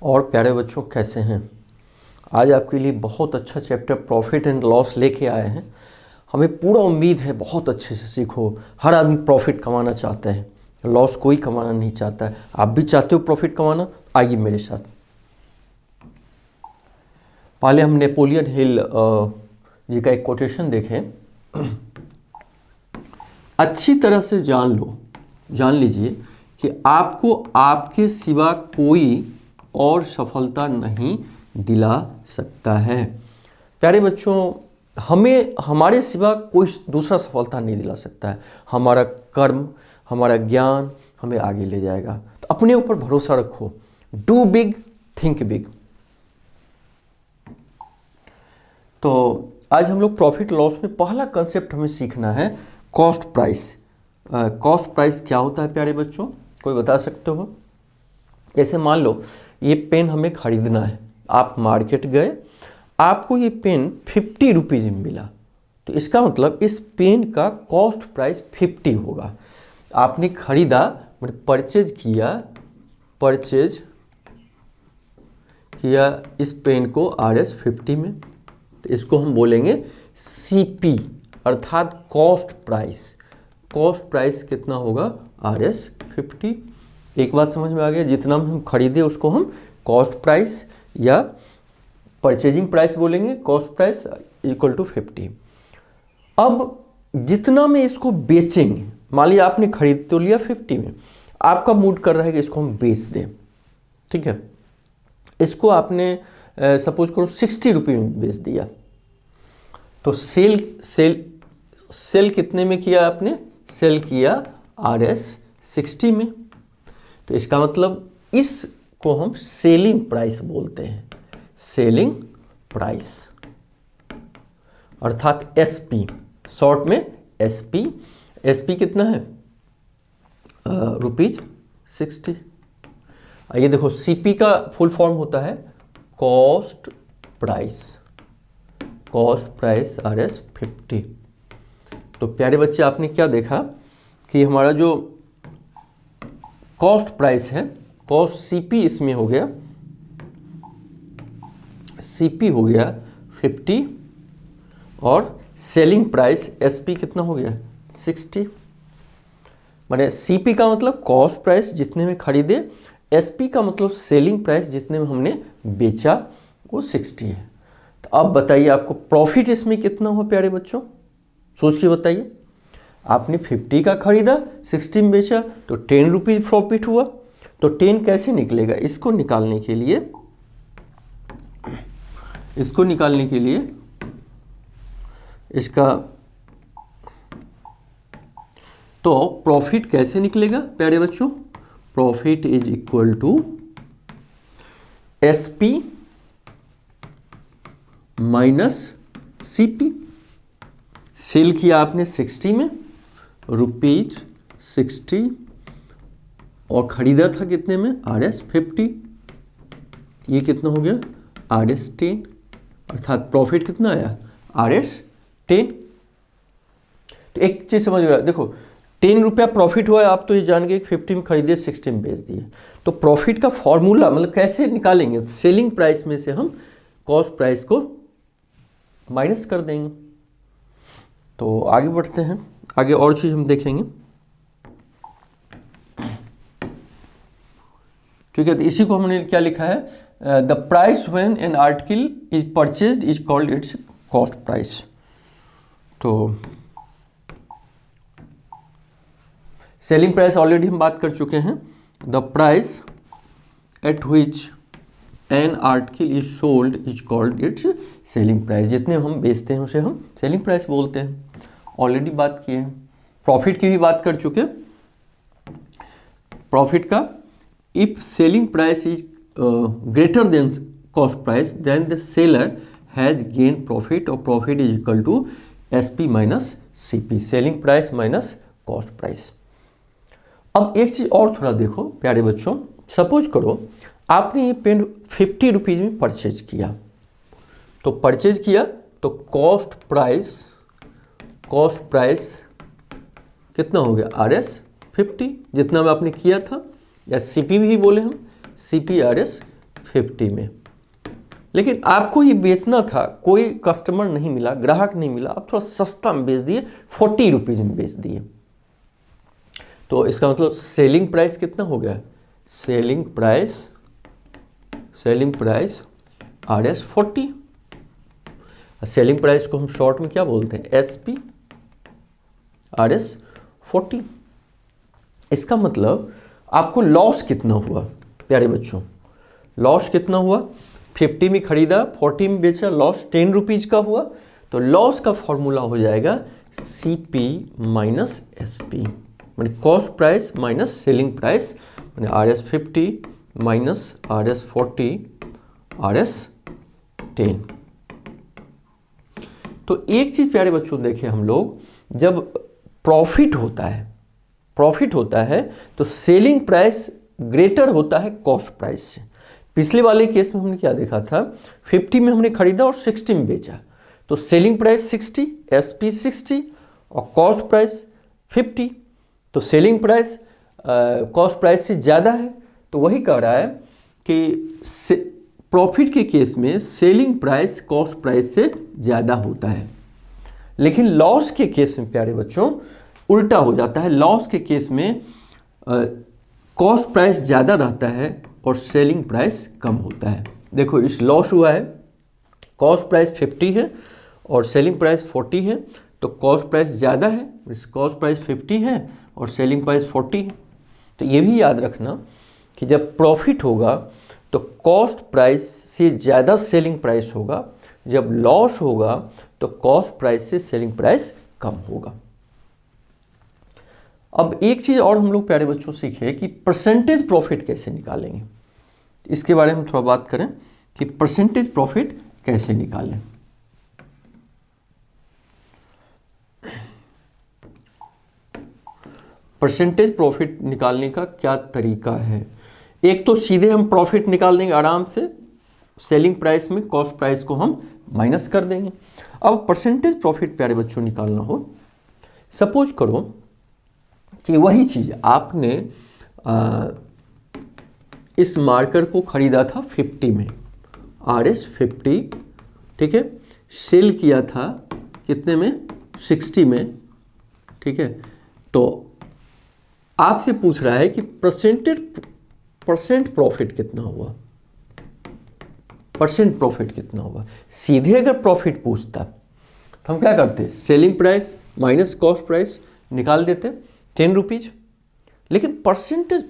और प्यारे बच्चों कैसे हैं। आज आपके लिए बहुत अच्छा चैप्टर प्रॉफिट एंड लॉस लेके आए हैं। हमें पूरा उम्मीद है बहुत अच्छे से सीखो। हर आदमी प्रॉफिट कमाना चाहता है, लॉस कोई कमाना नहीं चाहता है। आप भी चाहते हो प्रॉफिट कमाना, आइए मेरे साथ। पहले हम नेपोलियन हिल जी का एक कोटेशन देखें। अच्छी तरह से जान लीजिए कि आपको आपके सिवा कोई और सफलता नहीं दिला सकता है। प्यारे बच्चों, हमें हमारे सिवा कोई दूसरा सफलता नहीं दिला सकता है। हमारा कर्म, हमारा ज्ञान हमें आगे ले जाएगा। तो अपने ऊपर भरोसा रखो। Do big, think big. तो आज हम लोग प्रॉफिट लॉस में पहला कंसेप्ट हमें सीखना है, कॉस्ट प्राइस। कॉस्ट प्राइस क्या होता है प्यारे बच्चों, कोई बता सकते हो? ऐसे मान लो ये पेन हमें खरीदना है, आप मार्केट गए, आपको ये पेन 50 रुपीज़ में मिला, तो इसका मतलब इस पेन का कॉस्ट प्राइस 50 होगा। आपने खरीदा, मतलब परचेज किया इस पेन को RS 50 में, तो इसको हम बोलेंगे CP अर्थात कॉस्ट प्राइस। कॉस्ट प्राइस कितना होगा? RS 50। एक बात समझ में आ गया, जितना हम खरीदे उसको हम कॉस्ट प्राइस या परचेजिंग प्राइस बोलेंगे। Cost price equal to 50। अब जितना में इसको बेचेंगे, मान लिया आपने खरीद तो लिया 50 में, आपका मूड कर रहा है कि इसको हम बेच दें, ठीक है। इसको आपने सपोज करो 60 रुपये में बेच दिया, तो सेल कितने में किया आपने? सेल किया RS 60 में। तो इसका मतलब इसको हम सेलिंग प्राइस बोलते हैं, सेलिंग प्राइस अर्थात SP, शॉर्ट में SP। SP कितना है? ₹60। ये देखो CP का फुल फॉर्म होता है cost price. Cost price RS 50। तो प्यारे बच्चे, आपने क्या देखा कि हमारा जो कॉस्ट प्राइस है, कॉस्ट CP इसमें हो गया, CP हो गया 50 और सेलिंग प्राइस SP कितना हो गया? 60। माने CP का मतलब कॉस्ट प्राइस जितने में खरीदे, SP का मतलब सेलिंग प्राइस जितने में हमने बेचा, वो 60 है। तो अब बताइए आपको प्रॉफिट इसमें कितना हुआ प्यारे बच्चों, सोच के बताइए। आपने 50 का खरीदा, 60 में बेचा, तो 10 रुपीज़ प्रॉफिट हुआ। तो 10 कैसे निकलेगा? इसको निकालने के लिए इसका तो प्रॉफिट कैसे निकलेगा प्यारे बच्चों? Profit is equal to SP minus CP। Sell किया आपने 60 में, ₹60, और खरीदा था कितने में? RS 50। ये कितना हो गया? RS 10, अर्थात प्रॉफिट कितना आया? RS 10। तो एक चीज समझ में, देखो 10 रुपया प्रॉफिट हुआ है, आप तो ये जान गए 50 में खरीदे, 60 में बेच दिए। तो प्रॉफिट का फॉर्मूला मतलब कैसे निकालेंगे? सेलिंग प्राइस में से हम कॉस्ट प्राइस को माइनस कर देंगे। तो आगे बढ़ते हैं, आगे और चीज हम देखेंगे, ठीक है। तो इसी को हमने क्या लिखा है? The price when an article is purchased is called its cost price. तो सेलिंग प्राइस ऑलरेडी हम बात कर चुके हैं। The price at which an article is sold is called its selling price. जितने हम बेचते हैं उसे हम सेलिंग प्राइस बोलते हैं, ऑलरेडी बात किए हैं। प्रॉफिट की भी बात कर चुके। प्रॉफिट का, if selling price is greater than cost price then the seller has gain profit, और profit is equal to SP minus CP, selling price minus cost price. अब एक चीज और थोड़ा देखो प्यारे बच्चों, सपोज करो आपने ये पेन 50 रुपीज़ में परचेज किया, तो कॉस्ट प्राइस कितना हो गया? RS 50, जितना में आपने किया था, या CP भी बोले हम, CP RS 50 में। लेकिन आपको ये बेचना था, कोई कस्टमर नहीं मिला, ग्राहक नहीं मिला, आप थोड़ा सस्ता में बेच दिए, 40 रुपीज़ में बेच दिए। तो इसका मतलब सेलिंग प्राइस कितना हो गया? Selling price RS 40। Selling price को हम शॉर्ट में क्या बोलते हैं? SP RS 40। इसका मतलब आपको लॉस कितना हुआ प्यारे बच्चों? लॉस कितना हुआ? 50 में खरीदा, 40 में बेचा, लॉस 10 रुपीज़ का हुआ। तो लॉस का फॉर्मूला हो जाएगा CP माइनस SP, माने cost price minus selling price, माने RS 50 माइनस RS 40 RS 10। तो एक चीज़ प्यारे बच्चों देखिए, हम लोग जब प्रॉफिट होता है तो सेलिंग प्राइस ग्रेटर होता है कॉस्ट प्राइस से। पिछले वाले केस में हमने क्या देखा था? 50 में हमने खरीदा और 60 में बेचा, तो सेलिंग प्राइस 60, SP 60 और कॉस्ट प्राइस 50। तो सेलिंग प्राइस कॉस्ट प्राइस से ज़्यादा है। तो वही कह रहा है कि प्रॉफिट के केस में सेलिंग प्राइस कॉस्ट प्राइस से ज़्यादा होता है। लेकिन लॉस के केस में प्यारे बच्चों उल्टा हो जाता है। लॉस के केस में कॉस्ट प्राइस ज़्यादा रहता है और सेलिंग प्राइस कम होता है। देखो, इस लॉस हुआ है, कॉस्ट प्राइस 50 है और सेलिंग प्राइस 40 है, तो कॉस्ट प्राइस ज़्यादा है, कॉस्ट प्राइस 50 है और सेलिंग प्राइस 40 है। तो ये भी याद रखना कि जब प्रॉफिट होगा तो कॉस्ट प्राइस से ज़्यादा सेलिंग प्राइस होगा, जब लॉस होगा तो कॉस्ट प्राइस से सेलिंग प्राइस कम होगा। अब एक चीज़ और हम लोग प्यारे बच्चों सीखे कि परसेंटेज प्रॉफिट कैसे निकालेंगे। इसके बारे में थोड़ा बात करें कि परसेंटेज प्रॉफिट कैसे निकालें। परसेंटेज प्रॉफिट निकालने का क्या तरीका है? एक तो सीधे हम प्रॉफिट निकाल देंगे आराम से, सेलिंग प्राइस में कॉस्ट प्राइस को हम माइनस कर देंगे। अब परसेंटेज प्रॉफिट प्यारे बच्चों निकालना हो, सपोज करो कि वही चीज़ आपने इस मार्कर को खरीदा था 50 में, RS 50, ठीक है, सेल किया था कितने में? 60 में, ठीक है। तो आपसे पूछ रहा है कि परसेंट प्रॉफिट कितना हुआ, परसेंट प्रॉफिट कितना हुआ। सीधे अगर प्रॉफिट पूछता तो हम क्या करते? Selling price minus cost price निकाल देते, 10 रुपीज़। लेकिन परसेंटेज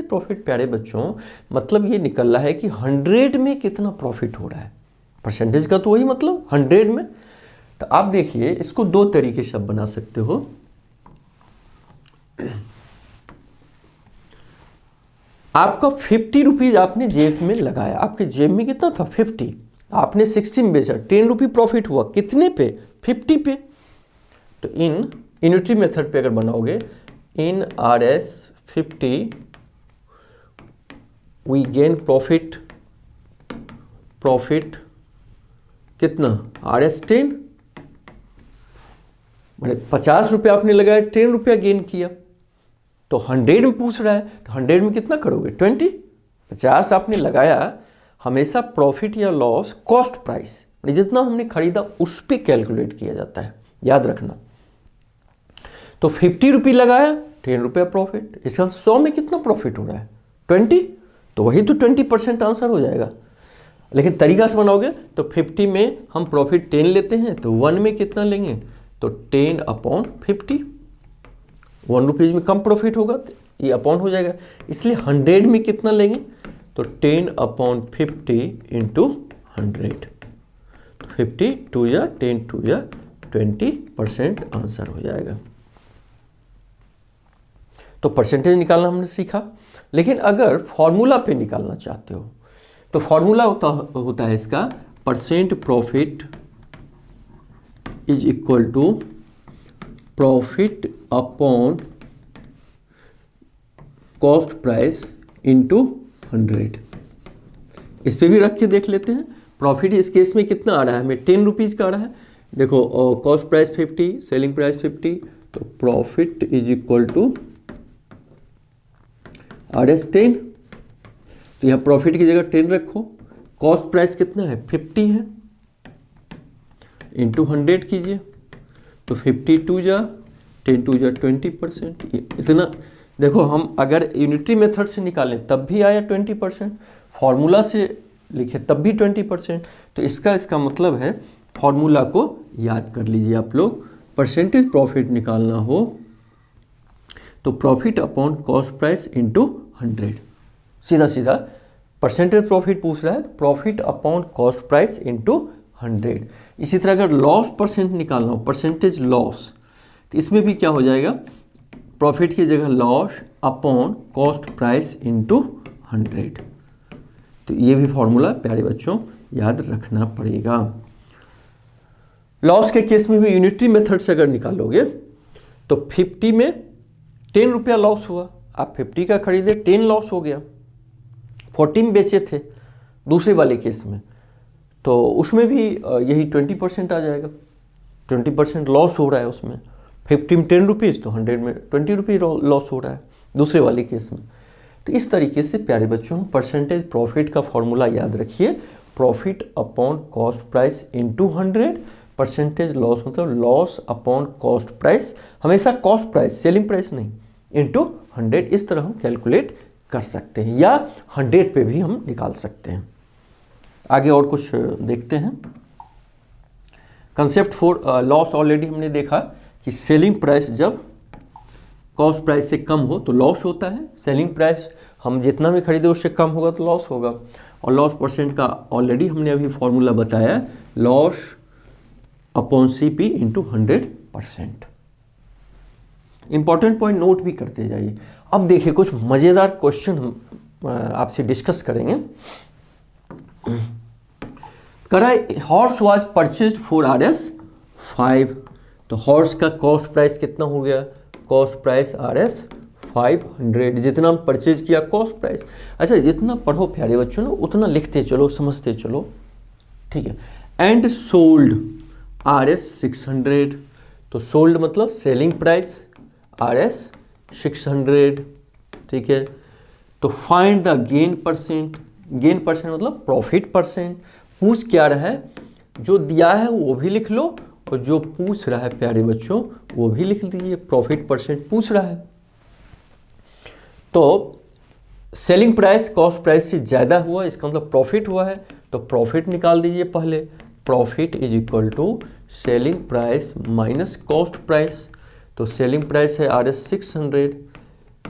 प्रॉफिट प्यारे बच्चों मतलब ये निकल रहा है कि 100 में कितना प्रॉफिट हो रहा है। परसेंटेज का तो वही मतलब 100 में। तो आप देखिए, इसको दो तरीके से आप बना सकते हो। आपका 50 रुपीज़ आपने जेब में लगाया, आपके जेब में कितना था? 50। आपने 60 में बेचा, 10 रुपये प्रॉफिट हुआ, कितने पे? 50 पे। तो इन यूनिटरी मेथड पे अगर बनाओगे, इन RS 50 वी गेन प्रॉफिट कितना? RS 10, मैंने 50 रुपये आपने लगाया, 10 रुपया गेन किया। तो 100 में पूछ रहा है, तो 100 में कितना करोगे? 20। 50 आपने लगाया। हमेशा प्रॉफिट या लॉस कॉस्ट प्राइस जितना हमने खरीदा उस पर कैलकुलेट किया जाता है, याद रखना। तो 50 रुपये लगाया, 10 रुपया प्रॉफिट। इसका 100 में कितना प्रॉफिट हो रहा है? 20। तो वही तो 20% आंसर हो जाएगा। लेकिन तरीका से बनाओगे तो 50 में हम प्रॉफिट 10 लेते हैं, तो 1 में कितना लेंगे? तो 10/50। 1 रुपीज़ में कम प्रॉफिट होगा तो ये अपॉन हो जाएगा, इसलिए 100 में कितना लेंगे? तो 10/50 इंटू 100। तो 50 2 या 10 2 या 20% आंसर हो जाएगा। तो परसेंटेज निकालना हमने सीखा। लेकिन अगर फॉर्मूला पे निकालना चाहते हो तो फॉर्मूला होता है इसका, percent profit is equal to profit upon cost price into 100। इस पे भी रख के देख लेते हैं। प्रॉफिट इस केस में कितना आ रहा है? हमें 10 रुपीज़ का आ रहा है। देखो, कॉस्ट प्राइस 50, सेलिंग प्राइस 50, तो profit is equal to RS 10। तो यहाँ प्रॉफिट की जगह 10 रखो, कॉस्ट प्राइस कितना है 50 है, इंटू 100 कीजिए तो 52 जा 10 टू जा 20%। इतना देखो, हम अगर यूनिटरी मेथड से निकालें तब भी आया 20%, फॉर्मूला से लिखे तब भी 20%। तो इसका मतलब है फॉर्मूला को याद कर लीजिए आप लोग। परसेंटेज प्रॉफिट निकालना हो तो profit upon cost price into 100, सीधा सीधा परसेंटेज प्रॉफिट पूछ रहा है तो profit upon cost price into 100। इसी तरह अगर लॉस परसेंट निकालना हो, परसेंटेज लॉस, तो इसमें भी क्या हो जाएगा, प्रॉफिट की जगह loss upon cost price into 100। तो ये भी फॉर्मूला प्यारे बच्चों याद रखना पड़ेगा। लॉस के केस में भी यूनिटरी मेथड से अगर निकालोगे तो 50 में 10 रुपया लॉस हुआ, आप 50 का खरीदे 10 लॉस हो गया, 40 में बेचे थे दूसरे वाले केस में, तो उसमें भी यही 20% आ जाएगा। 20% लॉस हो रहा है उसमें, 50 में 10 रुपीज़ तो 100 में 20 रुपीज़ लॉस हो रहा है दूसरे वाले केस में। तो इस तरीके से प्यारे बच्चों परसेंटेज प्रॉफिट का फॉर्मूला याद रखिए, profit upon cost price into 100। Percentage loss मतलब लॉस अपॉन कॉस्ट प्राइस, हमेशा कॉस्ट प्राइस सेलिंग प्राइस नहीं, इंटू 100। इस तरह हम कैलकुलेट कर सकते हैं या 100 पे भी हम निकाल सकते हैं। आगे और कुछ देखते हैं। कंसेप्ट फॉर लॉस ऑलरेडी हमने देखा कि सेलिंग प्राइस जब कॉस्ट प्राइस से कम हो तो लॉस होता है, सेलिंग प्राइस हम जितना भी खरीदे उससे कम होगा तो लॉस होगा। और लॉस परसेंट का ऑलरेडी हमने अभी फॉर्मूला बताया, loss upon CP into 100%। Important point note भी करते जाइए। अब देखिए कुछ मज़ेदार क्वेश्चन हम आपसे डिस्कस करेंगे। करा horse was purchased for RS5, तो हॉर्स का कॉस्ट प्राइस कितना हो गया, कॉस्ट प्राइस RS 500, जितना हम परचेज किया कॉस्ट प्राइस। अच्छा, जितना पढ़ो प्यारे बच्चों ना उतना लिखते चलो, समझते चलो, ठीक है। एंड सोल्ड RS 600, तो सोल्ड मतलब सेलिंग प्राइस RS 600, ठीक है। तो find the gain percent, gain percent मतलब प्रॉफिट परसेंट। पूछ क्या रहा है, जो दिया है वो भी लिख लो और जो पूछ रहा है प्यारे बच्चों वो भी लिख दीजिए। प्रॉफिट परसेंट पूछ रहा है तो सेलिंग प्राइस कॉस्ट प्राइस से ज़्यादा हुआ, इसका मतलब प्रॉफिट हुआ है, तो प्रॉफिट निकाल दीजिए पहले। Profit is equal to selling price minus cost price. तो सेलिंग प्राइस है RS 600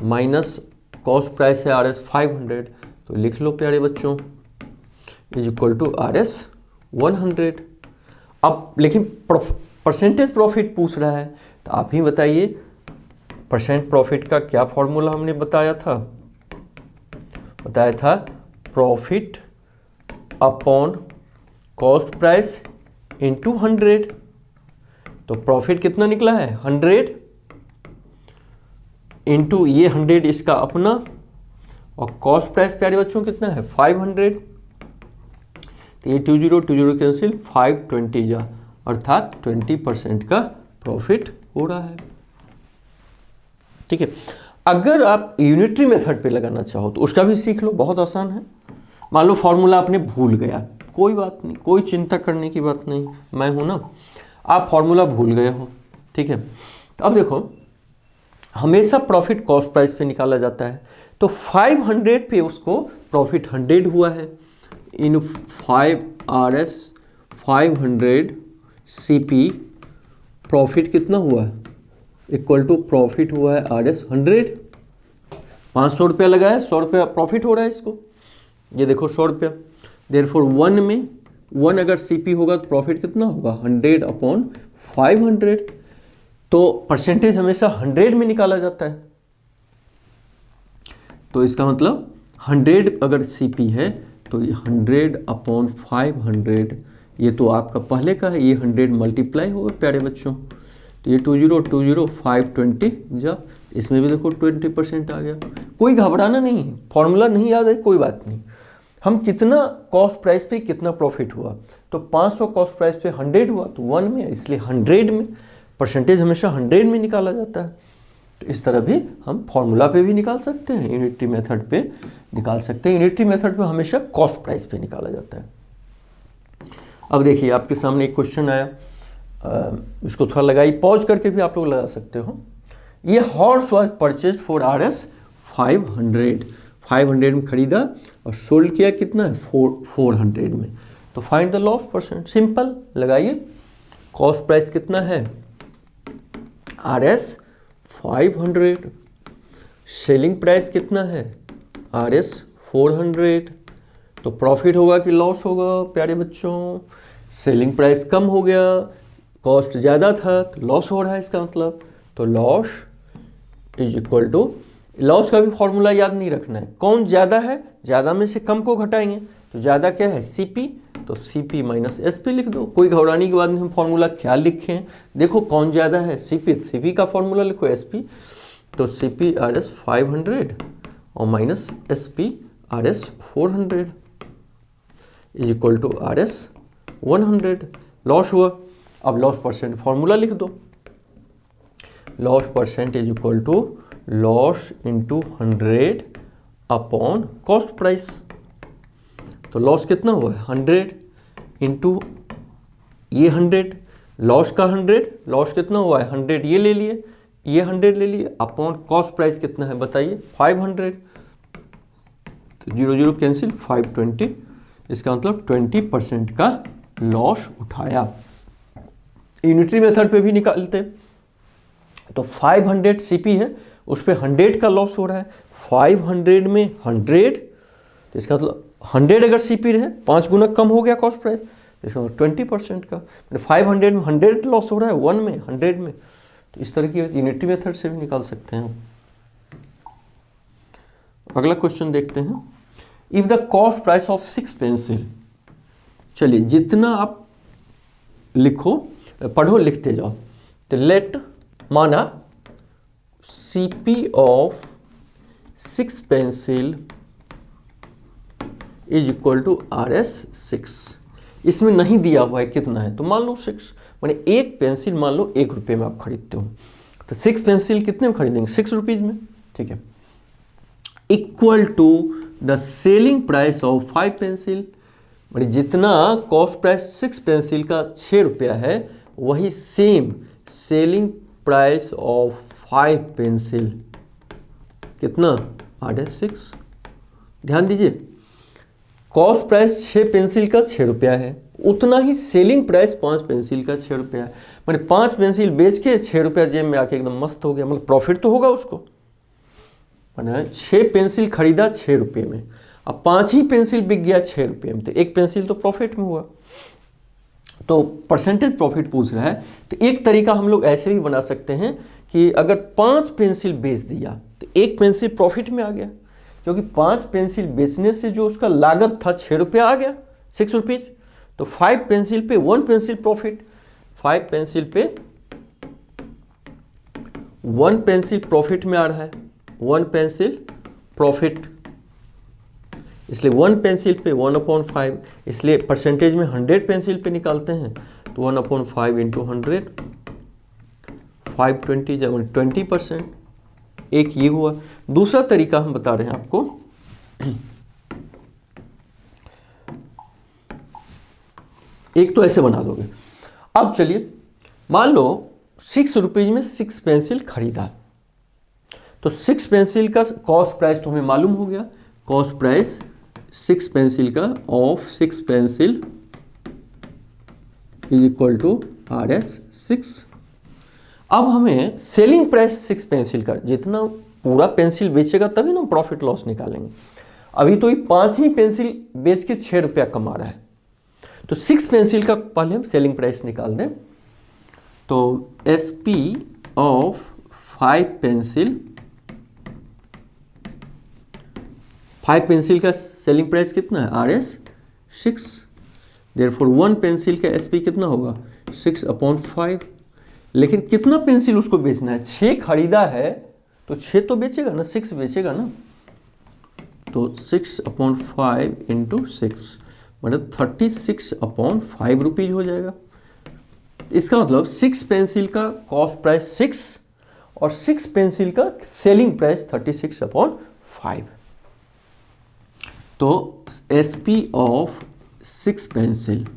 माइनस कॉस्ट प्राइस है RS 500, तो लिख लो प्यारे बच्चों इज इक्वल टू RS 100। अब लेकिन परसेंटेज प्रॉफिट पूछ रहा है तो आप ही बताइए परसेंट प्रॉफिट का क्या फॉर्मूला हमने बताया था profit upon cost price into 100। तो प्रॉफिट कितना निकला है 100 इंटू ये 100 इसका अपना, और कॉस्ट प्राइस प्यारे बच्चों कितना है 500। तो ये 20 कैंसिल, 520 जा, अर्थात 20% का प्रॉफिट हो रहा है, ठीक है। अगर आप यूनिटरी मेथड पे लगाना चाहो तो उसका भी सीख लो, बहुत आसान है। मान लो फॉर्मूला आपने भूल गया, कोई बात नहीं, कोई चिंता करने की बात नहीं, मैं हूं ना। आप फॉर्मूला भूल गए हो, ठीक है। तो अब देखो हमेशा प्रॉफिट कॉस्ट प्राइस पे निकाला जाता है, तो 500 पे उसको प्रॉफिट 100 हुआ है, इन 5 RS 500 CP प्रॉफिट कितना हुआ है इक्वल टू प्रॉफिट हुआ है RS 100। 500 रुपया लगाया, 100 रुपया प्रॉफिट हो रहा है इसको, ये देखो 100 रुपया। देयरफॉर 1 में 1 अगर CP होगा तो प्रॉफिट कितना होगा 100 अपॉन 500। तो परसेंटेज हमेशा 100 में निकाला जाता है, तो इसका मतलब 100 अगर CP है तो ये 100 अपॉन 500, ये तो आपका पहले का है, ये 100 मल्टीप्लाई होगा प्यारे बच्चों, तो ये 20 520 जा, इसमें भी देखो 20% आ गया। कोई घबराना नहीं है, फॉर्मूला नहीं याद है कोई बात नहीं, हम कितना कॉस्ट प्राइस पे कितना प्रॉफिट हुआ, तो 500 कॉस्ट प्राइस पे 100 हुआ तो 1 में, इसलिए 100 में, परसेंटेज हमेशा 100 में निकाला जाता है। तो इस तरह भी हम फॉर्मूला पे भी निकाल सकते हैं, यूनिटरी मेथड पे निकाल सकते हैं। यूनिटरी मेथड पे हमेशा कॉस्ट प्राइस पे निकाला जाता है। अब देखिए आपके सामने एक क्वेश्चन आया, इसको थोड़ा लगाई, पॉज करके भी आप लोग लगा सकते हो। ये horse was purchase for RS 500 में खरीदा और सोल्ड किया कितना है 400 में। तो find the loss percent, simple लगाइए। कॉस्ट प्राइस कितना है RS 500, सेलिंग प्राइस कितना है RS 400, तो प्रॉफिट होगा कि लॉस होगा प्यारे बच्चों? सेलिंग प्राइस कम हो गया, कॉस्ट ज़्यादा था तो लॉस हो रहा है इसका मतलब। तो loss is equal to, loss का भी फॉर्मूला याद नहीं रखना है, कौन ज़्यादा है, ज़्यादा में से कम को घटाएंगे, तो ज़्यादा क्या है CP, तो CP माइनस SP लिख दो। कोई घबराने की बात नहीं, हम फॉर्मूला क्या लिखें, देखो कौन ज़्यादा है CP का फॉर्मूला लिखो SP, तो CP RS 500 और minus SP RS 400 is equal to RS 100। Loss हुआ, अब लॉस परसेंट फॉर्मूला लिख दो, loss percent is equal to loss into 100 upon cost price. तो लॉस कितना हुआ है 100 इंटू ये 100, लॉस का 100, लॉस कितना हुआ है 100 ये ले लिए, ये 100 ले लिए, अपॉन कॉस्ट प्राइस कितना है बताइए 500, तो 0 0 कैंसिल, 520, इसका मतलब 20% का लॉस उठाया। यूनिटरी मेथड पे भी निकालते, तो 500 CP है, उस पर 100 का लॉस हो रहा है, 500 में 100, तो इसका मतलब 100 अगर CP रहे 5 गुना कम हो गया कॉस्ट प्राइस, तो इसका मतलब 20% का, 500 में 100 लॉस हो रहा है 1 में 100 में, तो इस तरह की यूनिटरी मेथड से भी निकाल सकते हैं। अगला क्वेश्चन देखते हैं, if the cost price of 6 pencil, चलिए जितना आप लिखो पढ़ो लिखते जाओ, तो लेट माना CP of 6 pencil is equal to RS 6, इसमें नहीं दिया हुआ है कितना है, तो मान लो 6, माने एक पेंसिल मान लो 1 रुपये में आप खरीदते हो, तो 6 पेंसिल कितने में खरीदेंगे 6 रुपीज़ में, ठीक है, equal to the selling price of 5 pencil, माने जितना कॉस्ट प्राइस 6 पेंसिल का 6 रुपया है, वही same selling price of 5 pencil कितना RS 6। ध्यान दीजिए, कॉस्ट प्राइस 6 पेंसिल का 6 रुपया है, उतना ही सेलिंग प्राइस 5 पेंसिल का 6 रुपया है, मैंने 5 पेंसिल बेच के 6 रुपया जेब में आके एकदम मस्त हो गया, मतलब प्रॉफिट तो होगा उसको। मैंने 6 पेंसिल खरीदा 6 रुपये में, अब 5 ही पेंसिल बिक गया 6 रुपये में, तो 1 पेंसिल तो प्रॉफिट में हुआ। तो परसेंटेज प्रॉफिट पूछ रहा है, तो एक तरीका हम लोग ऐसे भी बना सकते हैं कि अगर 5 पेंसिल बेच दिया तो 1 पेंसिल प्रॉफिट में आ गया, क्योंकि 5 पेंसिल बेचने से जो उसका लागत था 6 रुपया आ गया 6 रुपीज़, तो 5 पेंसिल पे 1 पेंसिल प्रॉफिट, 5 पेंसिल पे 1 पेंसिल प्रॉफिट में आ रहा है, 1 पेंसिल प्रॉफिट, इसलिए 1 पेंसिल पे 1/5, इसलिए परसेंटेज में 100 पेंसिल पे निकालते हैं, तो 1/5 इंटू 100, 520 जब 20%, एक ये हुआ। दूसरा तरीका हम बता रहे हैं आपको, एक तो ऐसे बना दोगे। अब चलिए मान लो 6 रुपीज में 6 पेंसिल खरीदा, तो 6 पेंसिल का कॉस्ट प्राइस तो हमें मालूम हो गया, कॉस्ट प्राइस 6 पेंसिल का of 6 pencil is equal to RS 6। अब हमें सेलिंग प्राइस 6 पेंसिल का, जितना पूरा पेंसिल बेचेगा तभी ना प्रॉफिट लॉस निकालेंगे, अभी तो ये 5 ही पेंसिल बेच के 6 रुपया कमा रहा है, तो 6 पेंसिल का पहले हम सेलिंग प्राइस निकाल दें, तो SP ऑफ 5 पेंसिल, 5 पेंसिल का सेलिंग प्राइस कितना है RS 6, देयरफॉर 1 पेंसिल का SP कितना होगा 6/5, लेकिन कितना पेंसिल उसको बेचना है, 6 खरीदा है तो 6 तो बेचेगा ना, 6 बेचेगा ना, तो 6/5 इंटू 6 मतलब 36/5 रुपीज हो जाएगा। इसका मतलब 6 पेंसिल का कॉस्ट प्राइस 6 और 6 पेंसिल का सेलिंग प्राइस 36/5। तो SP of 6 pencil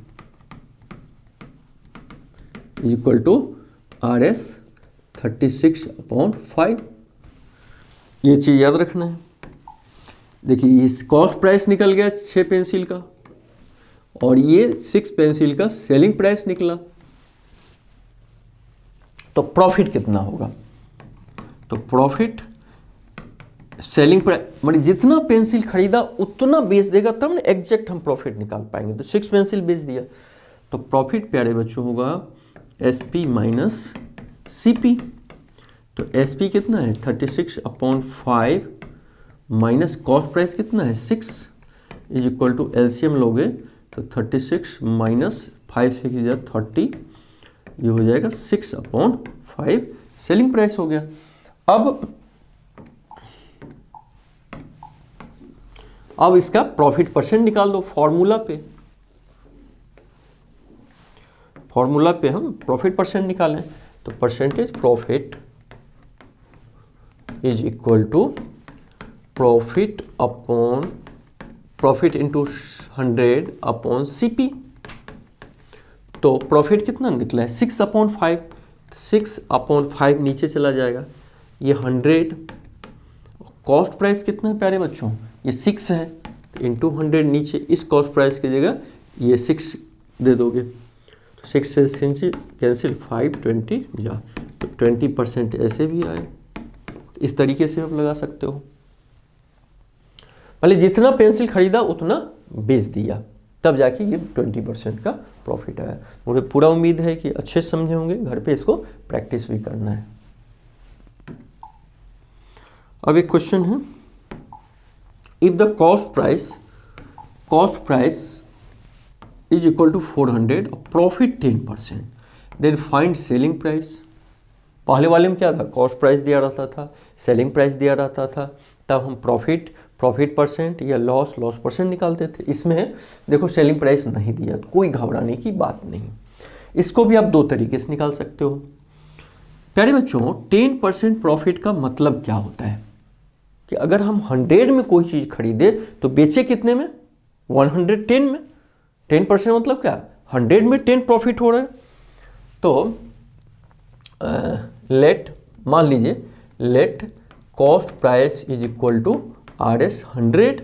equal to RS 36/5। ये चीज याद रखना है। देखिए इस कॉस्ट प्राइस निकल गया 6 पेंसिल का और ये 6 पेंसिल का सेलिंग प्राइस निकला, तो प्रॉफिट कितना होगा? तो प्रॉफिट सेलिंग प्राइस मतलब जितना पेंसिल खरीदा उतना बेच देगा तब ना एग्जैक्ट हम प्रॉफिट निकाल पाएंगे। तो 6 पेंसिल बेच दिया तो प्रॉफिट प्यारे बच्चों होगा SP माइनस CP। तो SP कितना है 36/5 माइनस कॉस्ट प्राइस कितना है 6 इज इक्वल टू LCM लोगे तो 36 माइनस 5 6 इज 30, ये हो जाएगा 6/5 सेलिंग प्राइस हो गया। अब इसका प्रॉफिट परसेंट निकाल दो फॉर्मूला पे हम प्रॉफिट परसेंट निकालें तो percentage profit is equal to profit into 100/CP। तो प्रॉफिट कितना निकला है 6/5, 6/5 नीचे चला जाएगा, ये 100। कॉस्ट प्राइस कितना है प्यारे बच्चों, ये 6 है, तो इंटू 100 नीचे इस कॉस्ट प्राइस की जगह ये 6 दे दोगे तो 6 से कैंसिल 5 20 या तो 20% ऐसे भी आए। इस तरीके से आप लगा सकते हो, मतलब जितना पेंसिल खरीदा उतना बेच दिया तब जाके ये 20% का प्रॉफिट आया। मुझे पूरा उम्मीद है कि अच्छे से समझे होंगे, घर पे इसको प्रैक्टिस भी करना है। अब एक क्वेश्चन है, if the cost price is equal to 400 profit 10%, then find selling price. पहले वाले में क्या था, कॉस्ट प्राइस दिया रहता था, सेलिंग प्राइस दिया रहता था, तब हम प्रॉफिट परसेंट या लॉस परसेंट निकालते थे। इसमें देखो सेलिंग प्राइस नहीं दिया, कोई घबराने की बात नहीं। इसको भी आप दो तरीके से निकाल सकते हो। प्यारे बच्चों 10% प्रॉफिट का मतलब क्या होता है कि अगर हम 100 में कोई चीज़ खरीदे तो बेचे कितने में 110 में। 10% मतलब क्या, 100 में 10 प्रॉफिट हो रहा है। तो let cost price is equal to RS 100।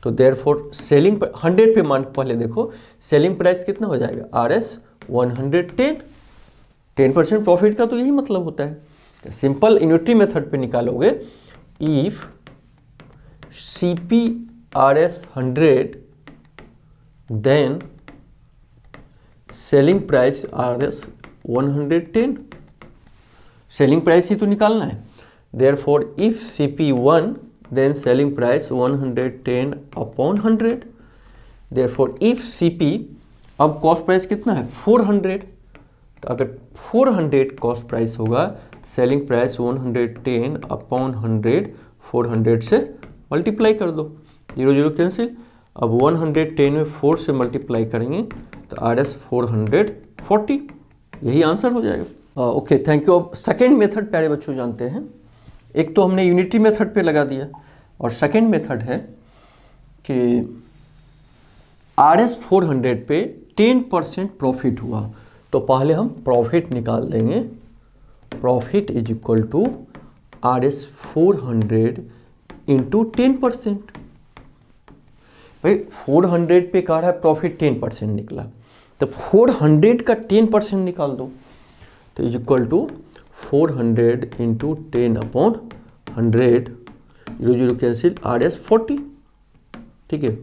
तो देयरफॉर सेलिंग 100 पे मान पहले देखो सेलिंग प्राइस कितना हो जाएगा RS 110। 10% प्रॉफिट का तो यही मतलब होता है। सिंपल यूनिटरी मेथड पे निकालोगे, if CP RS 100 then selling price RS 110। Selling price ही तो निकालना है। Therefore if CP 1 then selling price 110/100। therefore if CP, अब कॉस्ट प्राइस कितना है 400, तो अगर 400 कॉस्ट प्राइस होगा सेलिंग प्राइस 110/100, 400 से मल्टीप्लाई कर दो, 0 0 कैंसिल। अब 110 में 4 से मल्टीप्लाई करेंगे तो RS 440, यही आंसर हो जाएगा। Okay thank you. अब सेकेंड मेथड प्यारे बच्चों जानते हैं, एक तो हमने यूनिटरी मेथड पे लगा दिया और सेकेंड मेथड है कि RS 400 पे 10% प्रॉफिट हुआ, तो पहले हम प्रॉफिट निकाल देंगे। Profit is equal to RS 400 into 10%। भाई 400 पे कह रहा है प्रॉफिट 10% निकला, तो 400 का 10% निकाल दो, तो is equal to 400 into 10/100, 0 0 cancel, RS 40। ठीक है,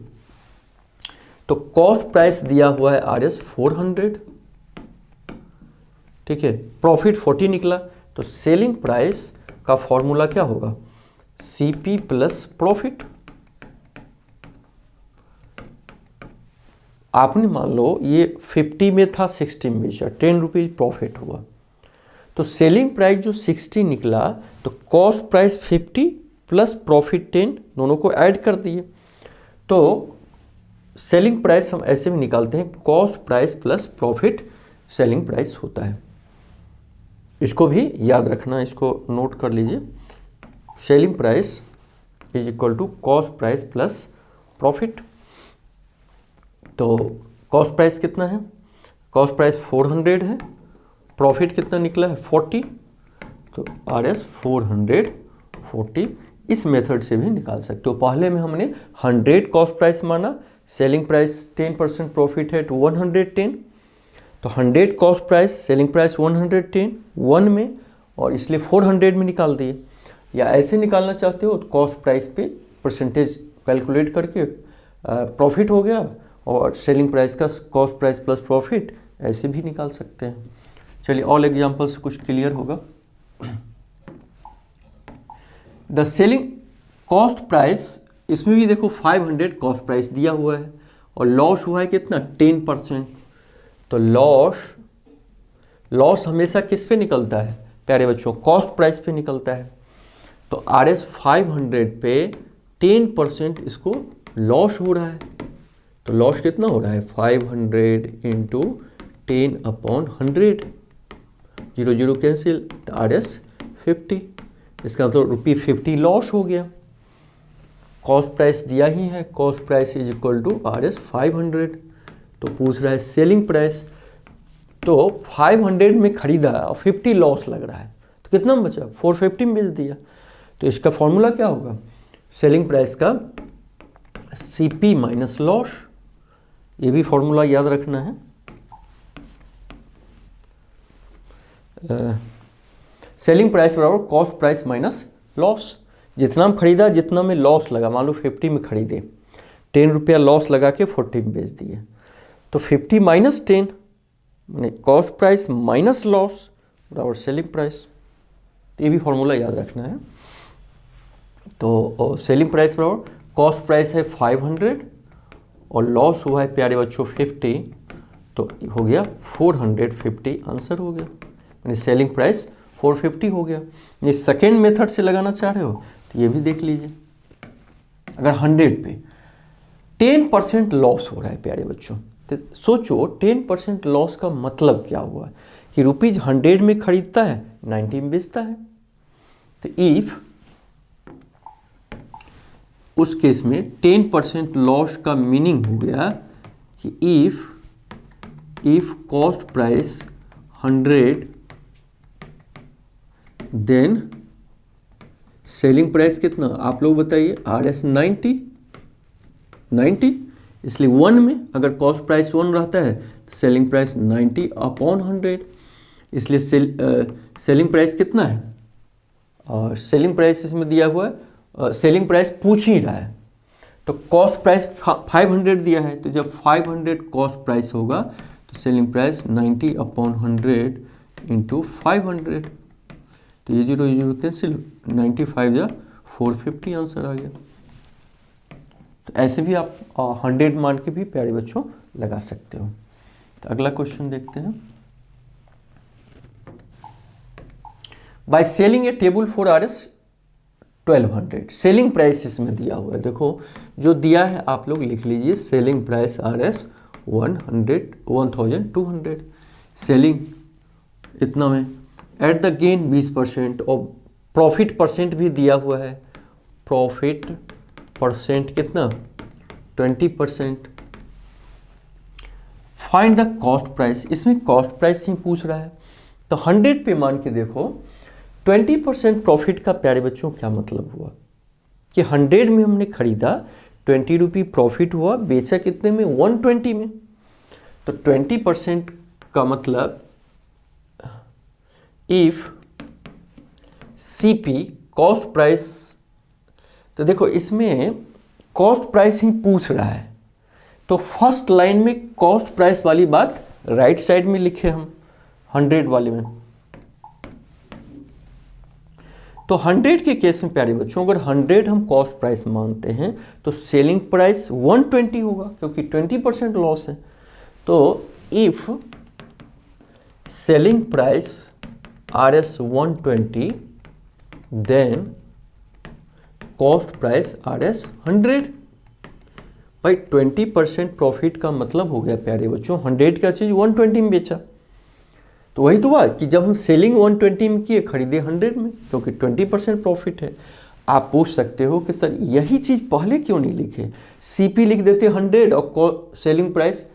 तो कॉस्ट प्राइस दिया हुआ है RS 400, ठीक है, प्रॉफिट 40 निकला, तो सेलिंग प्राइस का फॉर्मूला क्या होगा CP प्लस प्रॉफिट। आपने मान लो ये 50 में था 60 में बेचा, 10 रुपीज प्रॉफिट हुआ, तो सेलिंग प्राइस जो 60 निकला तो कॉस्ट प्राइस 50 प्लस प्रॉफिट 10 दोनों को ऐड कर दिए, तो सेलिंग प्राइस हम ऐसे भी निकालते हैं, cost price plus profit selling price होता है। इसको भी याद रखना, इसको नोट कर लीजिए। Selling price is equal to cost price plus profit. तो कॉस्ट प्राइस कितना है, कॉस्ट प्राइस 400 है, प्रॉफिट कितना निकला है 40, तो RS 440। इस मेथड से भी निकाल सकते हो। पहले में हमने 100 कॉस्ट प्राइस माना, सेलिंग प्राइस 10% प्रॉफिट है तो 110, तो 100 कॉस्ट प्राइस सेलिंग प्राइस 110 1 में, और इसलिए 400 में निकाल दिए। या ऐसे निकालना चाहते हो तो कॉस्ट प्राइस पे परसेंटेज कैलकुलेट करके प्रॉफिट हो गया, और सेलिंग प्राइस का कॉस्ट प्राइस प्लस प्रॉफिट ऐसे भी निकाल सकते हैं। चलिए ऑल एग्जाम्पल से कुछ क्लियर होगा। द सेलिंग कॉस्ट प्राइस, इसमें भी देखो 500 कॉस्ट प्राइस दिया हुआ है और लॉस हुआ है कितना 10%। तो लॉस हमेशा किस पे निकलता है प्यारे बच्चों, कॉस्ट प्राइस पे निकलता है। तो RS 500 पे 10% इसको लॉस हो रहा है, तो लॉस कितना हो रहा है 500 इंटू 10/100, 0 0 कैंसिल, तो RS 50, इसका मतलब ₹50 लॉस हो गया। कॉस्ट प्राइस दिया ही है, cost price is equal to RS 500। तो पूछ रहा है सेलिंग प्राइस, तो 500 में खरीदा और 50 लॉस लग रहा है, तो कितना बचा 450 में बेच दिया। तो इसका फॉर्मूला क्या होगा, सेलिंग प्राइस का CP माइनस लॉस, ये भी फॉर्मूला याद रखना है। सेलिंग प्राइस बराबर कॉस्ट प्राइस माइनस लॉस, जितना में खरीदा जितना में लॉस लगा, मान लो 50 में खरीदे, 10 रुपया लॉस लगा के 40 में बेच दिए, तो 50 माइनस 10 मैंने कॉस्ट प्राइस माइनस लॉस बराबर सेलिंग प्राइस, ये भी फॉर्मूला याद रखना है। तो सेलिंग प्राइस बराबर कॉस्ट प्राइस है 500 और लॉस हुआ है प्यारे बच्चों 50, तो हो गया 450, आंसर हो गया, यानी सेलिंग प्राइस 450 हो गया। ये सेकेंड मेथड से लगाना चाह रहे हो तो ये भी देख लीजिए। अगर 100 पे 10% लॉस हो रहा है प्यारे बच्चों, तो सोचो 10% लॉस का मतलब क्या हुआ कि ₹100 में खरीदता है 90 में बेचता है। तो इफ उस केस में 10% लॉस का मीनिंग हो गया कि if cost price 100 then selling price कितना, आप लोग बताइए, RS 90, इसलिए 1 में अगर कॉस्ट प्राइस 1 रहता है तो सेलिंग प्राइस 90/100, इसलिए सेलिंग प्राइस कितना है, और सेलिंग प्राइस इसमें दिया हुआ है, सेलिंग प्राइस पूछ ही रहा है, तो कॉस्ट प्राइस 500 दिया है, तो जब 500 कॉस्ट प्राइस होगा तो सेलिंग प्राइस 90/100 इंटू 500, तो ये 0 0 कैंसिल, 95 या 450 आंसर आ गया। तो ऐसे भी आप 100 मान के भी प्यारे बच्चों लगा सकते हो। तो अगला क्वेश्चन देखते हैं। By selling A table for RS 1200, selling price इसमें दिया हुआ है, देखो जो दिया है आप लोग लिख लीजिए, सेलिंग प्राइस RS 1200, सेलिंग इतना में, एट द गेन 20% और प्रॉफिट परसेंट भी दिया हुआ है, प्रॉफिट परसेंट कितना 20%। फाइंड द कॉस्ट प्राइस, इसमें कॉस्ट प्राइस ही पूछ रहा है, तो 100 पे मान के देखो 20% प्रॉफिट का प्यारे बच्चों क्या मतलब हुआ कि 100 में हमने खरीदा, 20 रुपये प्रॉफिट हुआ, बेचा कितने में 120 में, तो 20% का मतलब इफ CP कॉस्ट प्राइस, तो देखो इसमें कॉस्ट प्राइस ही पूछ रहा है, तो फर्स्ट लाइन में कॉस्ट प्राइस वाली बात राइट साइड में लिखे हम 100 वाले में। तो 100 के केस में प्यारे बच्चों अगर 100 हम कॉस्ट प्राइस मानते हैं तो सेलिंग प्राइस 120 होगा क्योंकि 20% लॉस है। तो if selling price RS 120 then cost price RS 100। भाई 20% प्रॉफिट का मतलब हो गया प्यारे बच्चों 100 का चीज 120 में बेचा, तो तो वही तो हुआ कि जब हम सेलिंग 120 में किए, खरीदे 100 में, क्योंकि 20% प्रॉफिट है। आप पूछ सकते हो कि सर यही चीज़ पहले क्यों नहीं लिखे, सीपी लिख देते 100 और सेलिंग प्राइस,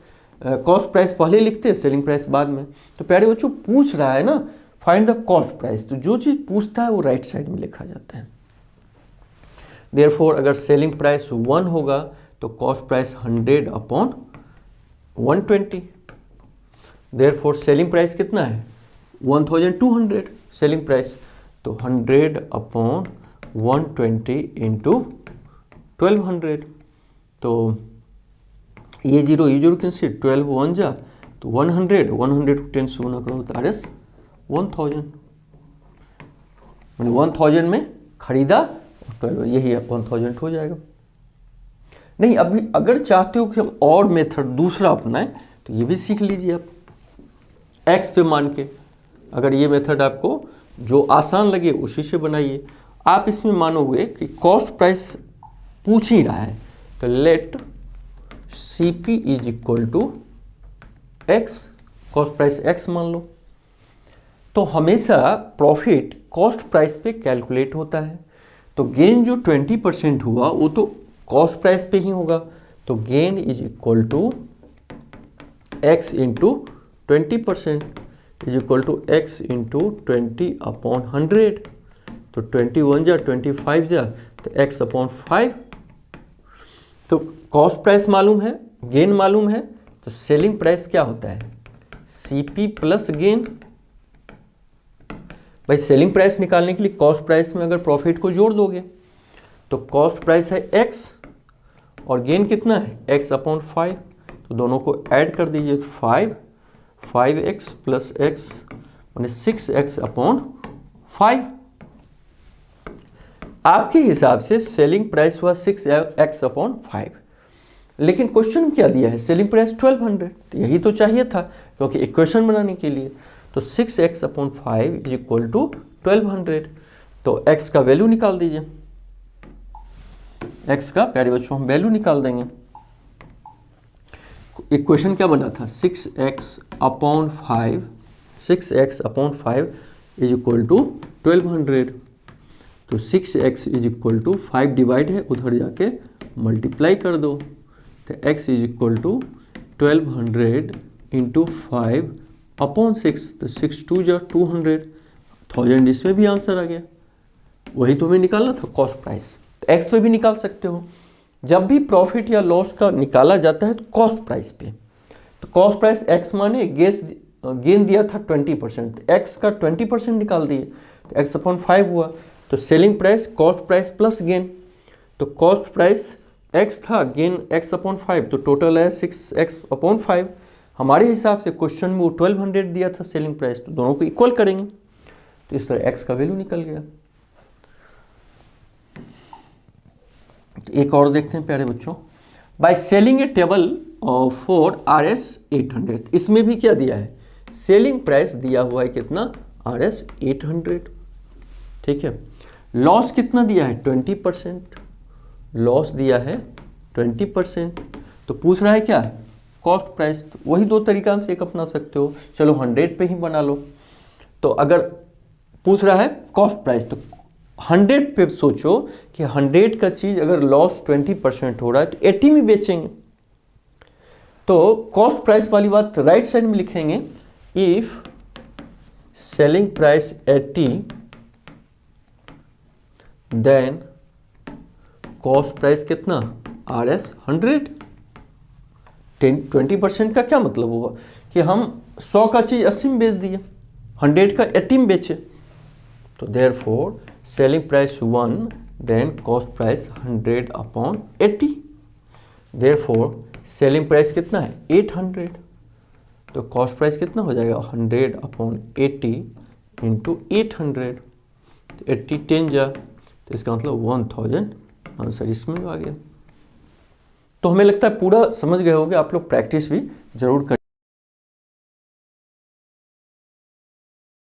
कॉस्ट प्राइस पहले लिखते, सेलिंग प्राइस बाद में। तो प्यारे बच्चों पूछ रहा है ना फाइंड द कॉस्ट प्राइस, तो जो चीज़ पूछता है वो राइट साइड में लिखा जाता है। देयरफॉर अगर सेलिंग प्राइस 1 होगा तो cost price 100 upon 120। Therefore selling price कितना है 1200 सेलिंग प्राइस, तो 100 अपॉन 120 इंटू 1200। तो ये जीरो कैंसिल, 12 1 जा तो 100 को 10 से गुना करो तो RS 1000, मैंने 1000 में खरीदा, 12 यही 1000 हो जाएगा। नहीं अभी अगर चाहते हो कि हम और मेथड दूसरा अपनाएं तो ये भी सीख लीजिए आप, एक्स पे मान के। अगर ये मेथड आपको जो आसान लगे उसी से बनाइए। आप इसमें मानोगे कि कॉस्ट प्राइस पूछ ही रहा है, तो let CP is equal to x, cost price x मान लो। तो हमेशा प्रॉफिट कॉस्ट प्राइस पे कैलकुलेट होता है, तो गेन जो 20% हुआ वो तो कॉस्ट प्राइस पे ही होगा, तो gain is equal to x into 20% is equal to x into 20 upon 100। तो 21 जा 25 जा तो एक्स अपॉन 5। तो कॉस्ट प्राइस मालूम है, गेन मालूम है, तो सेलिंग प्राइस क्या होता है CP प्लस गेन। भाई सेलिंग प्राइस निकालने के लिए कॉस्ट प्राइस में अगर प्रॉफिट को जोड़ दोगे तो कॉस्ट प्राइस है x और गेन कितना है x अपॉन 5, तो दोनों को ऐड कर दीजिए तो 5x प्लस x माने 6x अपॉन 5। आपके हिसाब से सेलिंग प्राइस हुआ 6x अपॉन 5, लेकिन क्वेश्चन क्या दिया है सेलिंग प्राइस 1200, तो यही तो चाहिए था क्योंकि इक्वेशन बनाने के लिए। तो 6x upon 5 is equal to 1200, तो x का वैल्यू निकाल दीजिए। x का प्यारे बच्चों हम वैल्यू निकाल देंगे। इक्वेशन क्या बना था 6x upon 5 is equal to 1200। तो 6x is equal to 5 divide है उधर जाके मल्टीप्लाई कर दो, तो x is equal to 1200 into 5 upon 6, तो 6 2 जा 200, 1000 इसमें भी आंसर आ गया। वही तुम्हें निकालना था कॉस्ट प्राइस, तो एक्स पे भी निकाल सकते हो। जब भी प्रॉफिट या लॉस का निकाला जाता है तो कॉस्ट प्राइस पे, तो कॉस्ट प्राइस एक्स माने गेन दिया था 20%, तो एक्स का 20% निकाल दिए तो एक्स अपॉन 5 हुआ। तो selling price cost price plus gain, तो कॉस्ट प्राइस एक्स था, गेन एक्स अपॉन 5, तो टोटल है 6x अपॉन 5। हमारे हिसाब से क्वेश्चन में वो 1200 दिया था सेलिंग प्राइस, तो दोनों को इक्वल करेंगे, तो इस तरह x का वैल्यू निकल गया। तो एक और देखते हैं प्यारे बच्चों, by selling A table for RS 800, इसमें भी क्या दिया है सेलिंग प्राइस दिया हुआ है कितना RS 800, ठीक है। लॉस कितना दिया है 20%, लॉस दिया है 20%, तो पूछ रहा है क्या कॉस्ट प्राइस, तो वही दो तरीका से एक अपना सकते हो। चलो 100 पे ही बना लो, तो अगर पूछ रहा है कॉस्ट प्राइस तो 100 पे सोचो कि 100 का चीज़ अगर लॉस 20% हो रहा है तो 80 में बेचेंगे, तो कॉस्ट प्राइस वाली बात राइट साइड में लिखेंगे, if selling price 80 then cost price कितना RS 100। 20% का क्या मतलब हुआ कि हम 100 का चीज़ 80 में बेच दिए, 100 का 80 में बेचे, तो therefore selling price 1 then cost price 100 upon 80, therefore selling price कितना है 800, तो कॉस्ट प्राइस कितना हो जाएगा 100 अपॉन 80 इंटू 800, तो 80 10 जा, तो इसका मतलब 1000 आंसर इसमें आ गया। तो हमें लगता है पूरा समझ गए होंगे आप लोग, प्रैक्टिस भी जरूर कर